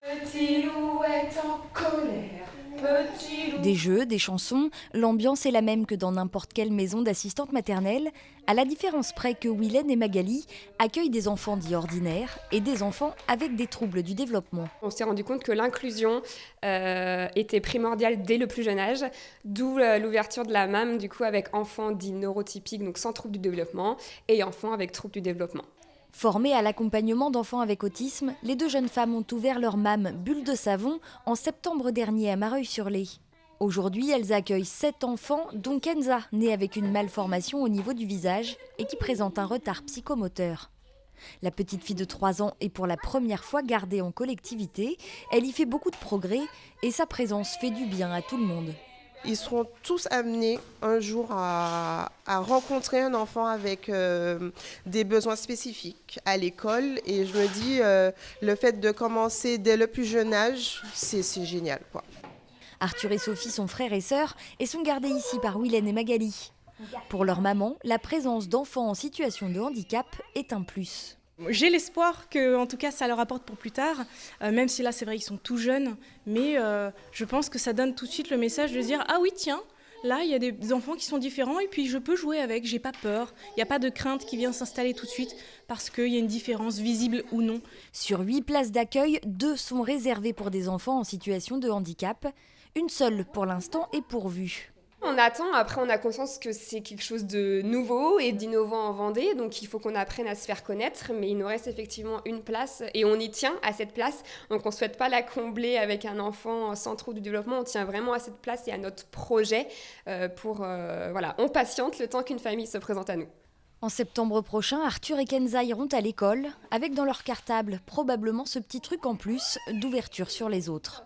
Petit loup est en colère, petit loup. Des jeux, des chansons, l'ambiance est la même que dans n'importe quelle maison d'assistante maternelle, à la différence près que Willen et Magali accueillent des enfants dits ordinaires et des enfants avec des troubles du développement. On s'est rendu compte que l'inclusion était primordiale dès le plus jeune âge, d'où l'ouverture de la MAM du coup avec enfants dits neurotypiques, donc sans troubles du développement, et enfants avec troubles du développement. Formées à l'accompagnement d'enfants avec autisme, les deux jeunes femmes ont ouvert leur MAM Bulle de Savon en septembre dernier à Mareuil-sur-Lay. Aujourd'hui, elles accueillent 7 enfants, dont Kenza, née avec une malformation au niveau du visage et qui présente un retard psychomoteur. La petite fille de 3 ans est pour la première fois gardée en collectivité. Elle y fait beaucoup de progrès et sa présence fait du bien à tout le monde. Ils seront tous amenés un jour à rencontrer un enfant avec des besoins spécifiques à l'école. Et je me dis, le fait de commencer dès le plus jeune âge, c'est génial, quoi. Arthur et Sophie sont frères et sœurs et sont gardés ici par Willen et Magali. Pour leur maman, la présence d'enfants en situation de handicap est un plus. J'ai l'espoir que, en tout cas, ça leur apporte pour plus tard, même si là, c'est vrai, ils sont tout jeunes, mais je pense que ça donne tout de suite le message de dire « Ah oui, tiens, là, il y a des enfants qui sont différents et puis je peux jouer avec, j'ai pas peur. Il n'y a pas de crainte qui vient s'installer tout de suite parce qu'il y a une différence visible ou non. » Sur 8 places d'accueil, 2 sont réservées pour des enfants en situation de handicap. Une seule, pour l'instant, est pourvue. On attend, après on a conscience que c'est quelque chose de nouveau et d'innovant en Vendée, donc il faut qu'on apprenne à se faire connaître, mais il nous reste effectivement une place et on y tient à cette place, donc on ne souhaite pas la combler avec un enfant sans trouble du développement, on tient vraiment à cette place et à notre projet voilà, on patiente le temps qu'une famille se présente à nous. En septembre prochain, Arthur et Kenza iront à l'école, avec dans leur cartable probablement ce petit truc en plus d'ouverture sur les autres.